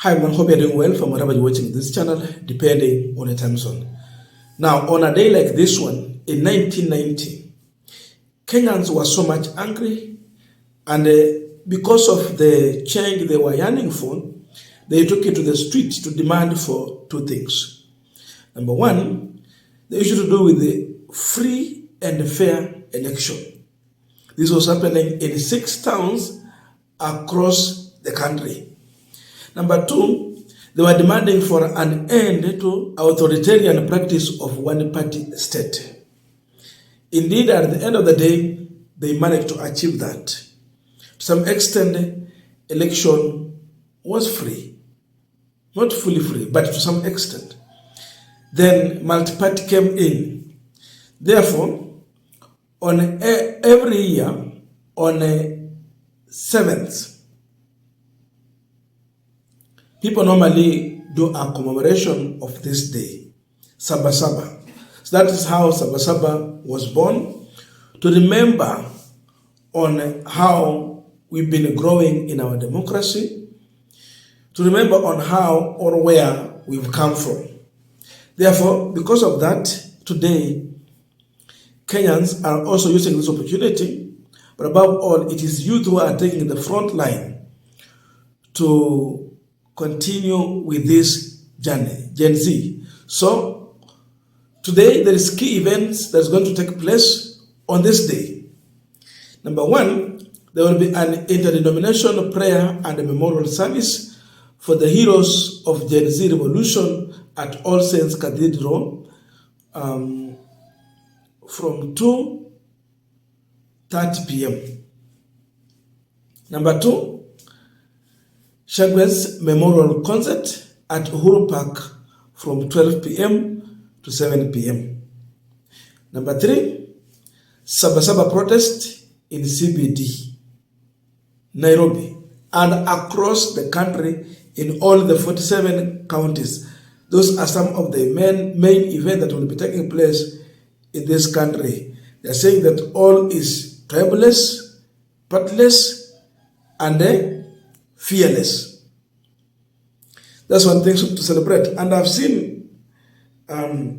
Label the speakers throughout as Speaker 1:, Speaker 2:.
Speaker 1: Hi everyone, hope you're doing well from wherever you're watching this channel, depending on your time zone. Now, on a day like this one, in 1990, Kenyans were so much angry, and because of the change they were yearning for, they took it to the streets to demand for two things. Number one, the issue to do with the free and fair election. This was happening in 6 towns across the country. Number two, they were demanding for an end to authoritarian practice of one-party state. Indeed, at the end of the day, they managed to achieve that. To some extent, election was free. Not fully free, but to some extent. Then multi-party came in. Therefore, on every year, on a 7th, people normally do a commemoration of this day, Saba Saba. So that is how Saba Saba was born, to remember on how we've been growing in our democracy, to remember on how or where we've come from. Therefore, because of that, today, Kenyans are also using this opportunity, but above all, it is youth who are taking the front line to continue with this journey, Gen Z. So, today there is key events that's going to take place on this day. Number one, there will be an interdenominational prayer and a memorial service for the heroes of Gen Z revolution at All Saints Cathedral from 2:30 p.m. Number two, Shagwell's Memorial Concert at Uhuru Park from 12 p.m. to 7 p.m. Number three, Saba Saba protest in CBD, Nairobi, and across the country in all the 47 counties. Those are some of the main events that will be taking place in this country. They are saying that all is tribeless, partless, and fearless. That's one thing to celebrate. And I've seen a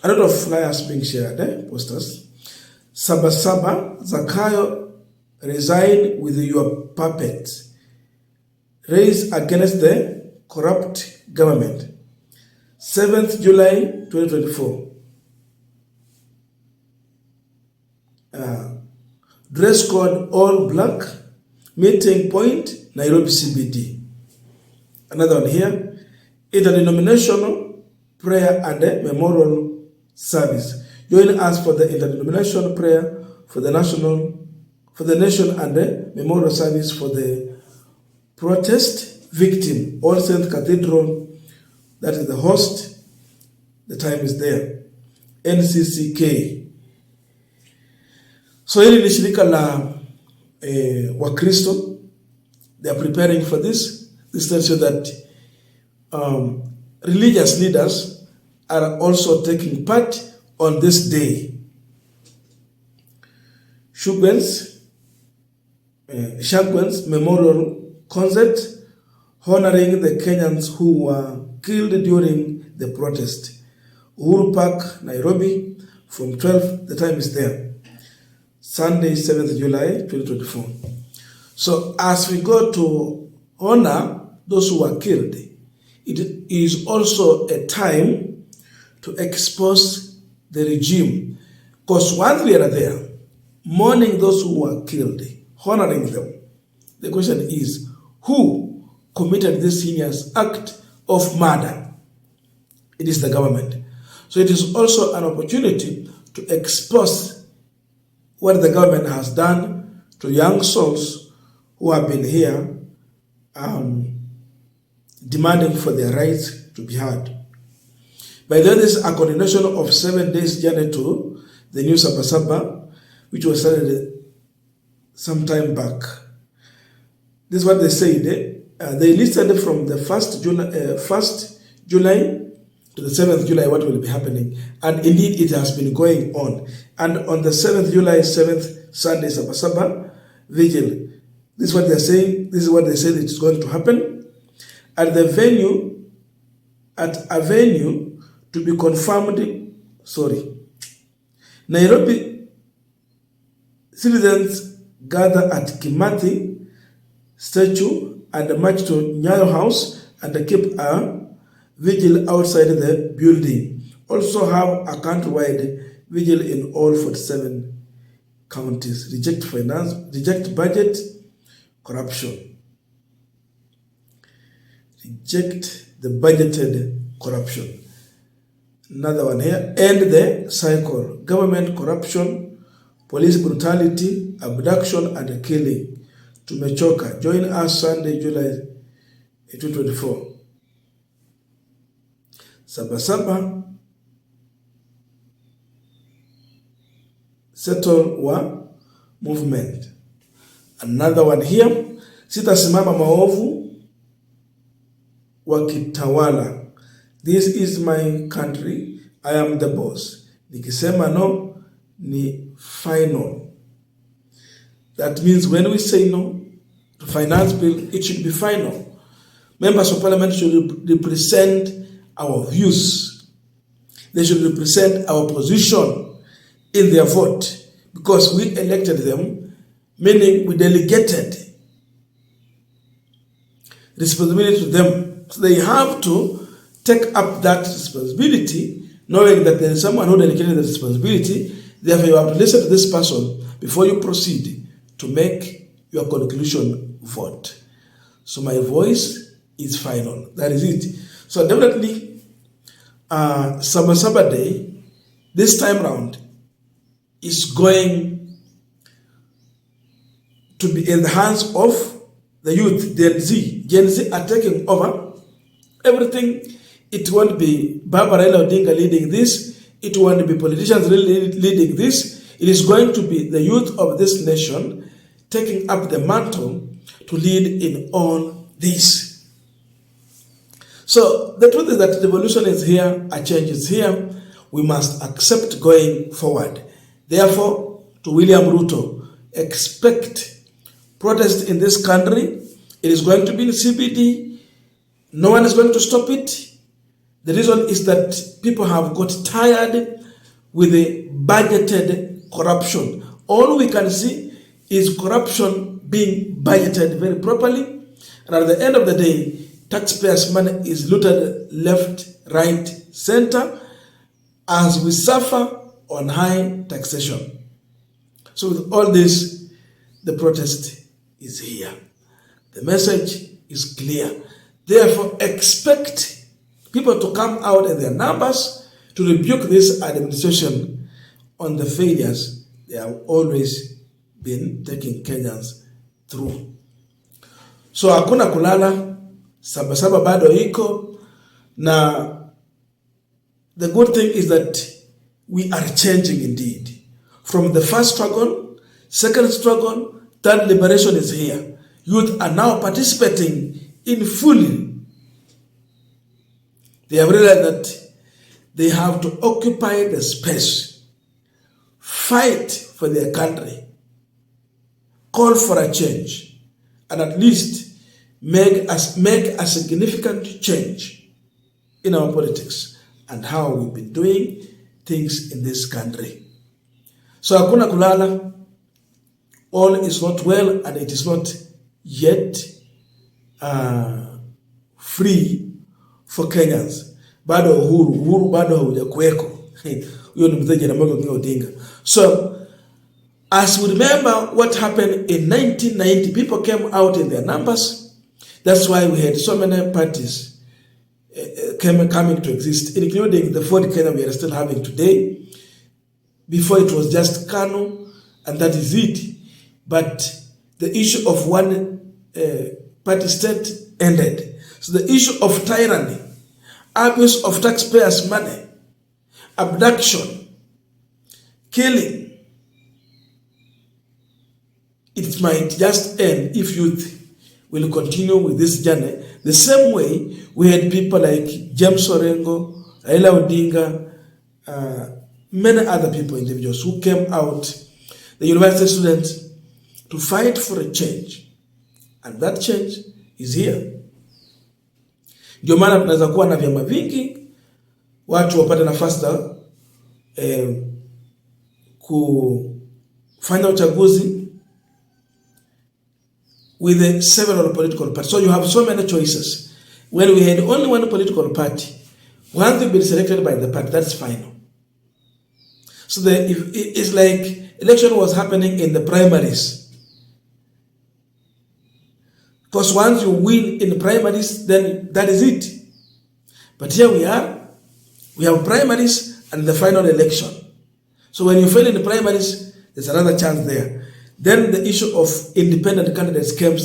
Speaker 1: lot of flyers being shared, posters. Saba Saba, Zakayo, resign with your puppet. Raise against the corrupt government. 7th July 2024. Dress code all black. Meeting point, Nairobi CBD. Another one here, interdenominational prayer and a memorial service. Join us for the interdenominational prayer for the nation and the memorial service for the protest victim, All Saints Cathedral. That is the host. The time is there. NCCK. So hili ni shirika la Wakristo. They are preparing for this. This tells you that religious leaders are also taking part on this day. Shagwell's Memorial Concert honoring the Kenyans who were killed during the protest. Uhuru Park, Nairobi, from 12, the time is there. Sunday, 7th July, 2024. So as we go to honor those who were killed, it is also a time to expose the regime. Because once we are there, mourning those who were killed, honoring them, the question is, who committed this heinous act of murder? It is the government. So it is also an opportunity to expose what the government has done to young souls who have been here demanding for their rights to be heard. By the way, this is a continuation of 7 days journey to the new Saba Saba, which was started some time back. This is what they said. They listed from the 1st July to the 7th July what will be happening. And indeed, it has been going on. And on the 7th July, 7th Sunday, Saba Saba Vigil. This is what they're saying. This is what they said it is going to happen. at a venue to be confirmed. Nairobi citizens gather at Kimathi statue and march to Nyayo House and keep a vigil outside the building. Also have a countrywide vigil in all 47 counties. Reject finance, reject budget, corruption. Reject the budgeted corruption. Another one here. End the cycle. Government corruption, police brutality, abduction and killing. Tumechoka. Join us Sunday, July 2024. Saba Saba Settle wa movement. Another one here. Sitasimama maovu wakitawala. This is my country. I am the boss. Nikisema no, ni final. That means when we say no to finance bill, it should be final. Members of parliament should represent our views. They should represent our position in their vote, because we elected them, meaning we delegated responsibility to them. So they have to take up that responsibility, knowing that there is someone who delegated the responsibility. Therefore, you have to listen to this person before you proceed to make your conclusion vote. So my voice is final. That is it. So definitely, Saba Saba Day, this time round, is going to be in the hands of the youth, Gen Z. Gen Z are taking over everything. It won't be Baba Raila Odinga leading this. It won't be politicians leading this. It is going to be the youth of this nation taking up the mantle to lead in all this. So the truth is that revolution is here, a change is here. We must accept going forward. Therefore, to William Ruto, expect protest in this country. It is going to be in CBD. No one is going to stop it. The reason is that people have got tired with the budgeted corruption. All we can see is corruption being budgeted very properly. And at the end of the day, taxpayers' money is looted left, right, center, as we suffer on high taxation. So with all this, the protest is here. The message is clear. Therefore, expect people to come out in their numbers to rebuke this administration on the failures they have always been taking Kenyans through. So hakuna kulala, Saba Saba bado iko, na the good thing is that we are changing indeed. From the first struggle, second struggle, third liberation is here. Youth are now participating in fully. They have realized that they have to occupy the space, fight for their country, call for a change, and at least make a significant change in our politics and how we've been doing things in this country. So hakuna kulala, all is not well, and it is not yet free for Kenyans. Bado uhuru bado haujakuweko. Huyo ni mzee Jaramogi Odinga. So as we remember what happened in 1990, people came out in their numbers. That's why we had so many parties coming to exist, including the fourth Kenya we are still having today. Before it was just KANU, and that is it. But the issue of one party state ended. So the issue of tyranny, abuse of taxpayers' money, abduction, killing, it might just end if youth will continue with this journey. The same way we had people like James Orengo, Raila Odinga, many other people, individuals who came out, the university students, to fight for a change. And that change is here. Ndio maana tunaweza kuwa na vyama vingi, watu wapate nafasi za kufanya uchaguzi with several political parties. So you have so many choices. When we had only one political party, once you've been selected by the party, that's final. So it's like election was happening in the primaries. Because once you win in the primaries, then that is it. But here we have primaries and the final election. So when you fail in the primaries, there's another chance there. Then the issue of independent candidates came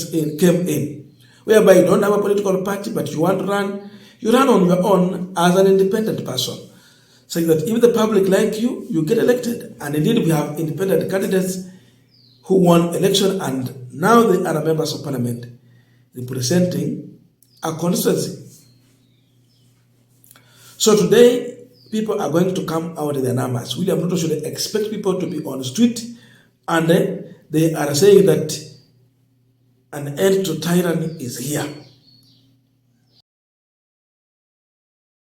Speaker 1: in, whereby you don't have a political party, but you want to run, you run on your own as an independent person. Saying that if the public like you, you get elected. And indeed, we have independent candidates who won election, and now they are members of parliament representing a constituency. So today, people are going to come out in their numbers. William Ruto should expect people to be on the street, and they are saying that an end to tyranny is here.